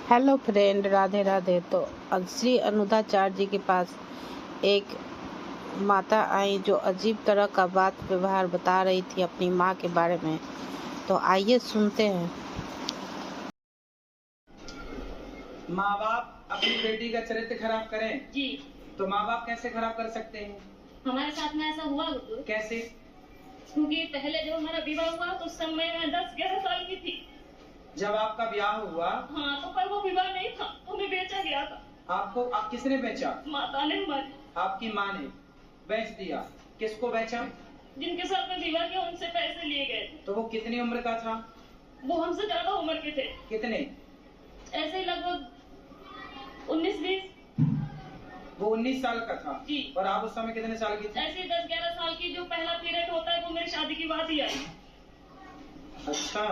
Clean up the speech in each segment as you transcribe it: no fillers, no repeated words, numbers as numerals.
Hello friend, Radhe Radhe. तो श्री अनुदाचार्य जी के पास एक माता आई जो अजीब तरह का बात व्यवहार बता रही थी अपनी माँ के बारे में। तो आइए सुनते हैं। माँ बाप अपनी बेटी का चरित्र खराब करें जी, तो माँ बाप कैसे खराब कर सकते हैं? हमारे साथ में ऐसा हुआ हुजूर। कैसे? क्योंकि पहले जब हमारा विवाह हुआ तो उस समय मैं 10-11 साल की थी। जब आपका ब्याह हुआ हाँ, तो पर वो विवाह नहीं था, तो हमें बेचा गया था। आपको किसने बेचा? माता ने हमारी। आपकी माँ ने बेच दिया। किसको बेचा? जिनके साथ में विवाह किया उनसे पैसे लिए गए थे। तो वो कितनी उम्र का था? वो हमसे ज्यादा उम्र के थे। कितने? ऐसे ही लगभग 19-20। वो 19 साल का था जी। और आप उस समय कितने साल की थी? ऐसे 10-11 साल की। जो पहला पीरियड होता है वो मेरी शादी की बात ही आई। अच्छा,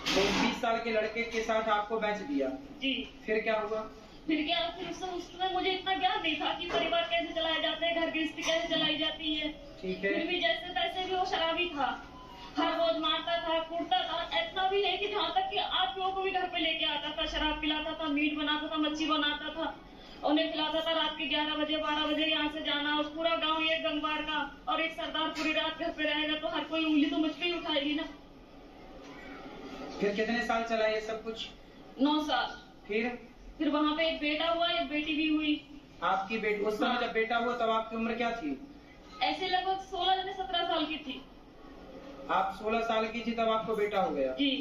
तो 20 साल के लड़के के साथ आपको बेच दिया। जी। फिर क्या हुआ? फिर क्या, फिर उसमें मुझे इतना ज्ञान नहीं था कि परिवार कैसे चलाए जाते हैं, घर गृहस्थी कैसे चलाई जाती है। ठीक है। फिर भी जैसे तैसे भी वो शराबी था, हर रोज मारता था, कूटता था। इतना भी है कि जहाँ तक कि आदमियों को भी घर पे लेके आता था, शराब पिलाता था, मीट बनाता था, मच्छी बनाता था, उन्हें खिलाता था। रात के 11 बजे 12 बजे यहाँ से जाना, और पूरा गाँव एक गंगवार का और एक सरदार पूरी रात घर पे रहेगा तो हर कोई उंगली तो मुझ पे ही उठाएगी ना। फिर कितने साल चला ये सब कुछ? 9 साल। फिर वहाँ पे एक बेटा हुआ, एक बेटी भी हुई। आपकी बेटी उस समय जब बेटा हुआ तब आपकी उम्र क्या थी? ऐसे लगभग 16-17 साल की थी। आप 16 साल की थी तब आपको बेटा हो गया? जी।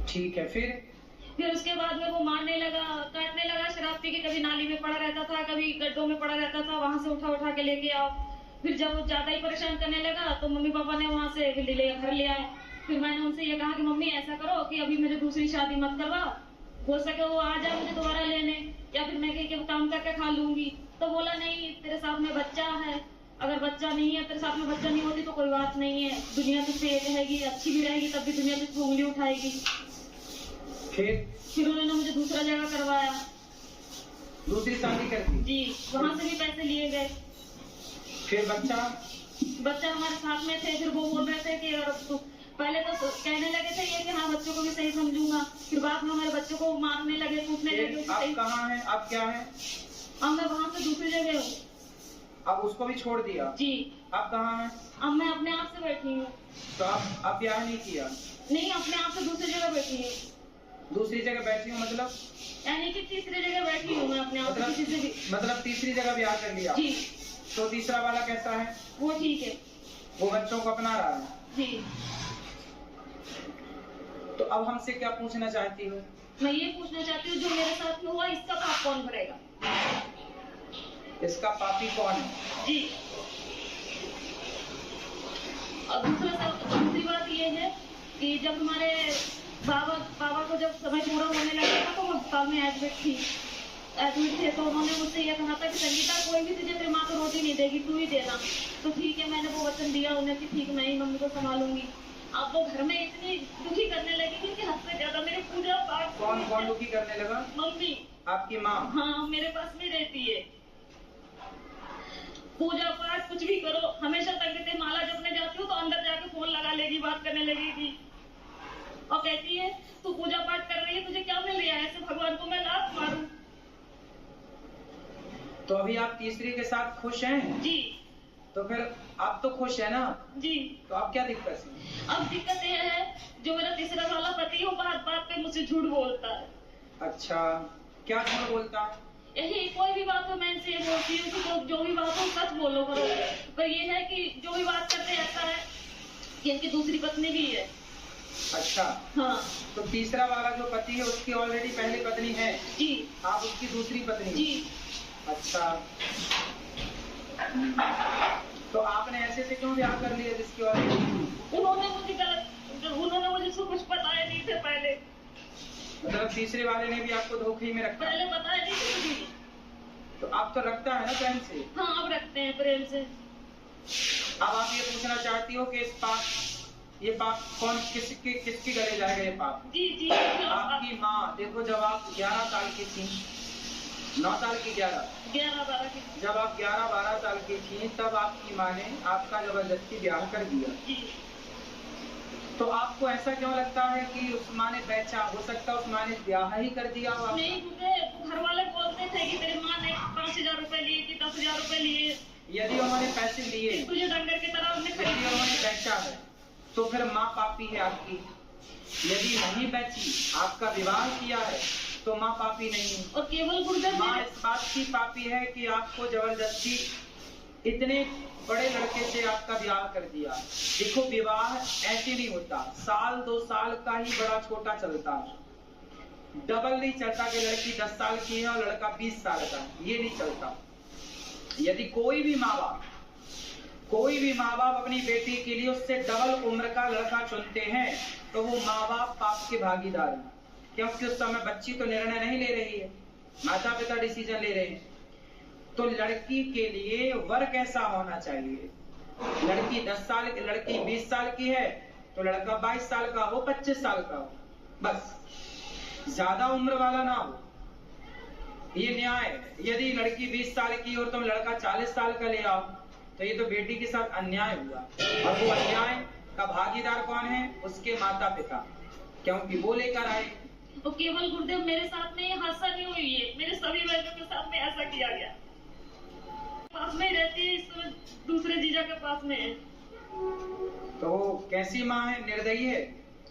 ठीक है। फिर उसके बाद में वो मारने लगा, काटने लगा, शराब पी के कभी नाली में पड़ा रहता था, कभी गड्ढों में पड़ा रहता था, वहां से उठा उठा के लेके आओ। फिर जब वो ज्यादा ही परेशान करने लगा तो मम्मी पापा ने वहां से घर ले आए। फिर मैंने उनसे ये कहा कि मम्मी ऐसा करो कि अभी मुझे दूसरी शादी मत करवाओ, हो सके वो आ जाए मुझे दोबारा लेने, या फिर मैं कहीं काम करके खा लूंगी। तो बोला नहीं, तेरे साथ में बच्चा है, अगर बच्चा नहीं है, तेरे साथ में बच्चा नहीं होती तो कोई बात नहीं है, दुनिया तुझसे एक रहेगी, अच्छी भी रहेगी, तब भी दुनिया तुझको उंगली उठाएगी। फिर उन्होंने मुझे दूसरा जगह करवाया। दूसरी शादी कर दी? जी, वहाँ से भी पैसे लिए गए। फिर बच्चा हमारे साथ में थे। फिर वो बोल रहे थे कि तो पहले तो कहने लगे थे ये कि हाँ बच्चों को भी सही समझूंगा, फिर बाद में हमारे बच्चों को मारने लगे, कूटने लगे। आप कहाँ हैं? आप क्या हैं? अब मैं वहाँ से दूसरी जगह हूँ। अब उसको भी छोड़ दिया? जी। आप कहाँ हैं? अब मैं अपने आप से बैठी हूँ। तो आप ब्याह नहीं किया? नहीं, अपने आप से दूसरी जगह बैठी हूँ। दूसरी जगह बैठी हूँ मतलब? यानी कि तीसरी जगह बैठी हूँ मैं अपने आप से। किसी से भी मतलब तीसरी जगह ब्याह कर लिया? जी। तो तीसरा वाला कैसा है? वो ठीक है, वो बच्चों को अपना रहा है? जी। तो अब हमसे क्या पूछना चाहती हो? मैं ये पूछना चाहती हूँ जो मेरे साथ में हुआ इसका पाप कौन भरेगा? इसका पापी कौन है? जी। और दूसरी बात ये है कि जब हमारे बाबा को जब समय पूरा होने लगा था तो वो अस्पताल में एडमिट थे। तो उन्होंने मुझसे ये कहा था कि संगीता कोई भी तुझे तेरी माँ को रोटी नहीं देगी, तू ही देना। तो ठीक है, मैंने वो वचन दिया उन्हें कि ठीक, मैं ही मम्मी को संभालूंगी। अब वो घर में इतनी दुखी करने लगी कि हद से ज्यादा मेरे पूजा पाठ। कौन दुखी करने लगा? मम्मी। आपकी माँ? हाँ, मेरे पास में रहती है। पूजा पाठ कुछ भी करो, हमेशा तक माला जपने जाती हूँ तो अंदर जाके फोन लगा लेगी, बात करने लगेगी और कहती है तू पूजा पाठ कर रही है, तुझे क्या मिल रहा है, ऐसे भगवान को मैं लात मारूं। तो अभी आप तीसरी के साथ खुश हैं? जी। तो फिर आप तो खुश है ना? जी। तो अब क्या दिक्कत है? अब दिक्कत यह है जो मेरा तीसरा वाला पति है, बात बात पे मुझसे झूठ बोलता है। अच्छा, क्या झूठ बोलता है? यही कोई भी बात हो मैं इनसे ये बोलती हूँ कि जो भी बात हो सच बोलो करो, पर ये है कि जो भी बात करते ऐसा है कि इनकी दूसरी पत्नी भी है। अच्छा। हाँ। तो तीसरा वाला जो पति है उसकी ऑलरेडी पहली पत्नी है? जी। आप उसकी दूसरी पत्नी? जी। अच्छा, तो आपने ऐसे से क्यों ब्याह कर लिया जिसकी ऑलरेडी? उन्होंने मुझे सब कुछ बताया नहीं थे पहले। मतलब तीसरे वाले ने भी आपको धोखे में रखा? पहले बताया नहीं थे मुझे। तो आप तो रखता है ना प्रेम से? हाँ, अब रखते हैं प्रेम से। अब आप ये पूछना चाहती हो कि ये पाप कौन किसकी गले जाएगा ये पाप? जी जी। आपकी माँ। देखो, जब आप 11 साल की थी, 9 साल की 11-12 की, जब आप 11-12 साल की थी तब आपकी माँ ने आपका जबरदस्ती ब्याह कर दिया। जी। तो आपको ऐसा क्यों लगता है कि उस माँ ने बेचा? हो सकता है उस माँ ने ब्याह ही कर दिया हो? नहीं, क्योंकि घर वाले बोलते थे कि तेरी माँ ने 5,000 रुपए लिए कि 10,000 रुपए लिए। यदि उन्होंने पैसे लिए, तुझे डंगर की तरह उन्हें यदि उन्होंने बेचा है, तो फिर माँ पापी है आपकी। यदि नहीं बेची, आपका विवाह किया है, तो माँ पापी नहीं है। और केवल गुरुदेव माँ इस बात की पापी है कि आपको जबरदस्ती इतने बड़े लड़के से आपका विवाह कर दिया। देखो, विवाह ऐसे नहीं होता, साल 2 साल का ही बड़ा छोटा चलता है। डबल नहीं चलता कि लड़की 10 साल की है और लड़का 20 साल का, ये नहीं चलता। यदि कोई भी माँ बाप अपनी बेटी के लिए उससे डबल उम्र का लड़का चुनते हैं, तो वो माँ बाप पाप के भागीदार हैं, क्योंकि उस समय बच्ची तो निर्णय नहीं ले रही है, माता पिता डिसीजन ले रहे हैं। तो लड़की के लिए वर कैसा होना चाहिए? लड़की 10 साल की, लड़की 20 साल की है, तो लड़का 22 साल का हो, 25 साल का हो, बस ज्यादा उम्र वाला ना हो। ये न्याय है। यदि लड़की 20 साल की और तुम लड़का 40 साल का ले आओ, तो ये तो बेटी के साथ अन्याय हुआ। और वो अन्याय का भागीदार कौन है? उसके माता पिता, क्योंकि वो लेकर आए। तो केवल गुरुदेव मेरे साथ में ये हादसा नहीं हुई है, मेरे सभी बहनों के साथ में ऐसा किया गया। पास में ही रहती है, इस समय दूसरे जीजा के पास में है। तो कैसी माँ है? निर्दयी है।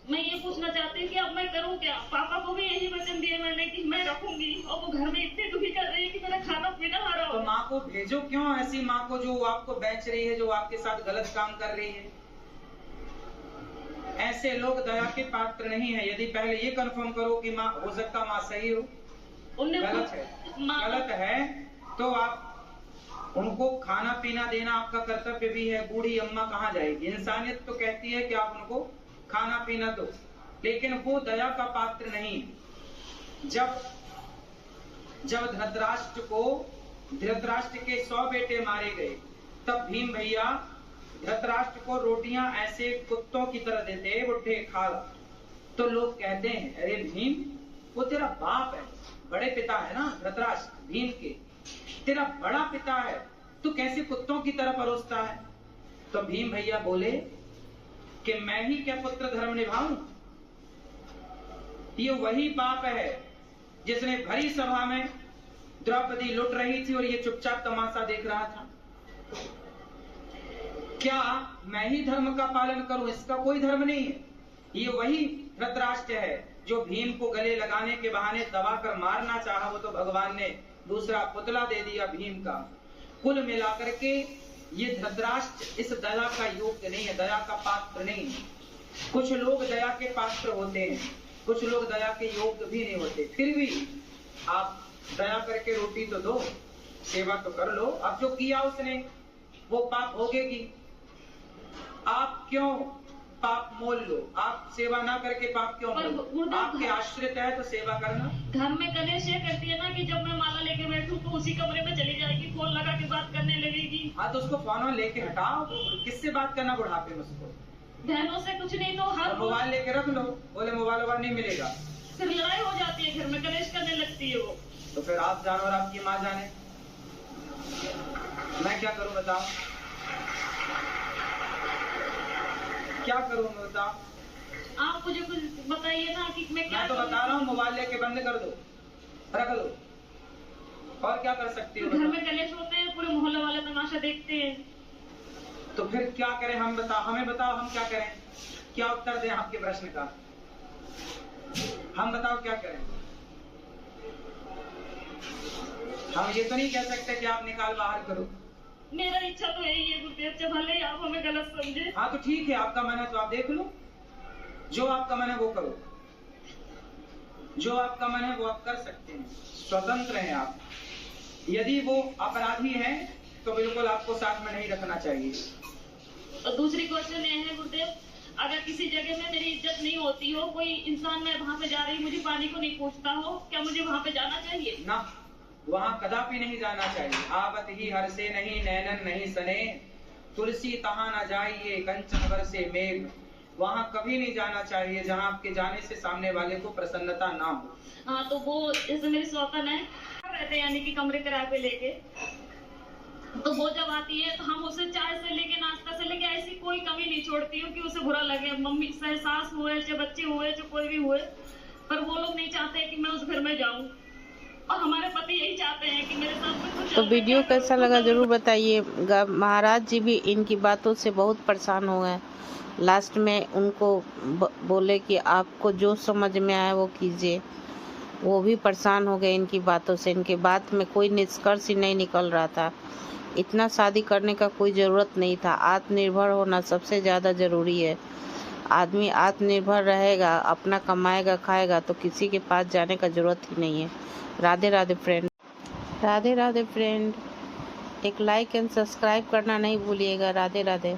मैं ये पूछना चाहती हूँ कि अब मैं करूँ क्या? पापा को भी यही वचन दिया मैंने कि मैं रखूंगी, और वो घर में इतनी दुखी कर रही है कि मेरा खाना पीना हरा हो। तो माँ को भेजो क्यों? ऐसी माँ को जो आपको बेच रही है, जो आपके साथ गलत काम कर रही है। ऐसे लोग दया के पात्र नहीं है। यदि पहले ये कंफर्म करो कि माँ, हो सकता माँ सही हो, गलत है, तो आप उनको खाना पीना देना आपका कर्तव्य भी है। बूढ़ी अम्मा कहाँ जाएगी? इंसानियत तो कहती है कि आप उनको खाना पीना दो, लेकिन वो दया का पात्र नहीं। जब धृतराष्ट्र के 100 बेटे मारे गए, तब भीम भैया धृतराष्ट्र को रोटियां ऐसे कुत्तों की तरह देते, बुढ़े खा ला। तो लोग कहते हैं, अरे भीम, वो तेरा बाप है, बड़े पिता है ना धृतराष्ट्र, भीम के तेरा बड़ा पिता है, तू कैसे कुत्तों की तरह परोसता है? तो भीम भैया बोले कि मैं ही क्या पुत्र धर्म निभाऊं? ये वही बाप है जिसने भरी सभा में द्रौपदी लुट रही थी और ये चुपचाप तमाशा देख रहा था। क्या मैं ही धर्म का पालन करूं? इसका कोई धर्म नहीं है। ये वही धृतराष्ट्र है जो भीम को गले लगाने के बहाने दबाकर मारना चाहा, वो तो भगवान ने दूसरा पुतला दे दिया भीम का। कुल मिलाकर के ये धृतराष्ट्र इस दया का योग्य नहीं है, दया का पात्र नहीं है। कुछ लोग दया के पात्र होते हैं, कुछ लोग दया के योग्य भी नहीं होते। फिर भी आप दया करके रोटी तो दो, सेवा तो कर लो। अब जो किया उसने, वो पाप भोगेगी। आप क्यों पाप मोल लो? आप सेवा ना करके पाप क्यों मोल लो? आपके आश्रित है तो सेवा करना। घर में कलेश ये करती है ना कि जब मैं माला लेके बैठूं तो उसी कमरे में चली जाएगी, फोन लगा के बात करने लगेगी। हाँ, तो उसको फोन लेके हटाओ। किससे बात करना बुढ़ापे में? उसको बहनों से कुछ नहीं तो हर मोबाइल लेके रख लो, बोले मोबाइल नहीं मिलेगा, फिर लड़ाई हो जाती है, घर में कलेश करने लगती है वो। तो फिर आप जानो और आपकी माँ जाने, मैं क्या करूं बताओ? क्या करूं मैं बताओ? आप मुझे कुछ बताइए ना कि मैं क्या। मैं तो बता रहा हूँ, मोबाइल लेके बंद कर दो, रख लो, और क्या कर सकती हो? घर में कलेश होते हैं, पूरे मोहल्ले वाले तमाशा देखते हैं। तो फिर क्या करें? हम बताओ, हमें बताओ, हम क्या करें? क्या उत्तर दें आपके प्रश्न का? हम बताओ क्या करें? हम ये तो नहीं कह सकते कि आप निकाल बाहर करो। मेरा इच्छा तो यही है गुरुदेव, भले आप हमें गलत समझे। हाँ तो ठीक है, आपका मन है तो आप देख लो, जो आपका मन है वो करो, जो आपका मन है वो आप कर सकते हैं, स्वतंत्र हैं आप। यदि वो अपराधी है तो बिल्कुल आपको साथ में नहीं रखना चाहिए। और दूसरी क्वेश्चन ये है गुरुदेव, अगर किसी जगह में मेरी इज्जत नहीं होती हो, कोई इंसान मैं वहाँ पे जा रही मुझे पानी को नहीं पूछता हो, क्या मुझे वहाँ पे जाना चाहिए? ना, वहाँ कदापि नहीं जाना चाहिए। आवत ही हर से नहीं, नैनन नहीं सने, तुलसी तहाँ न जाइए, कंचन बरसे मेघ। वहाँ कभी नहीं जाना चाहिए जहाँ आपके जाने से सामने वाले को प्रसन्नता ना हो। हाँ, तो वो जैसे मेरी सौतन है रहते, यानी कि कमरे किराए पे लेके, तो वो जब आती है तो हम उसे चाय से लेके नाश्ता से लेके ऐसी कोई कमी नहीं छोड़ती हूँ कि उसे बुरा लगे। मम्मी चाहे सास हुए चाहे बच्चे हुए चाहे कोई भी हुए, पर वो लोग नहीं चाहते कि मैं उस घर में जाऊँ, और हमारे पति यही चाहते हैं कि मेरे साथ में कुछ। तो वीडियो कैसा लगा जरूर बताइएगा। महाराज जी भी इनकी बातों से बहुत परेशान हो गए। लास्ट में उनको बोले कि आपको जो समझ में आए वो कीजिए। वो भी परेशान हो गए इनकी बातों से। इनके बात में कोई निष्कर्ष ही नहीं निकल रहा था। इतना शादी करने का कोई ज़रूरत नहीं था। आत्मनिर्भर होना सबसे ज़्यादा ज़रूरी है। आदमी आत्मनिर्भर रहेगा, अपना कमाएगा खाएगा, तो किसी के पास जाने का ज़रूरत ही नहीं है। राधे राधे फ्रेंड। राधे राधे फ्रेंड। एक लाइक एंड सब्सक्राइब करना नहीं भूलिएगा। राधे राधे।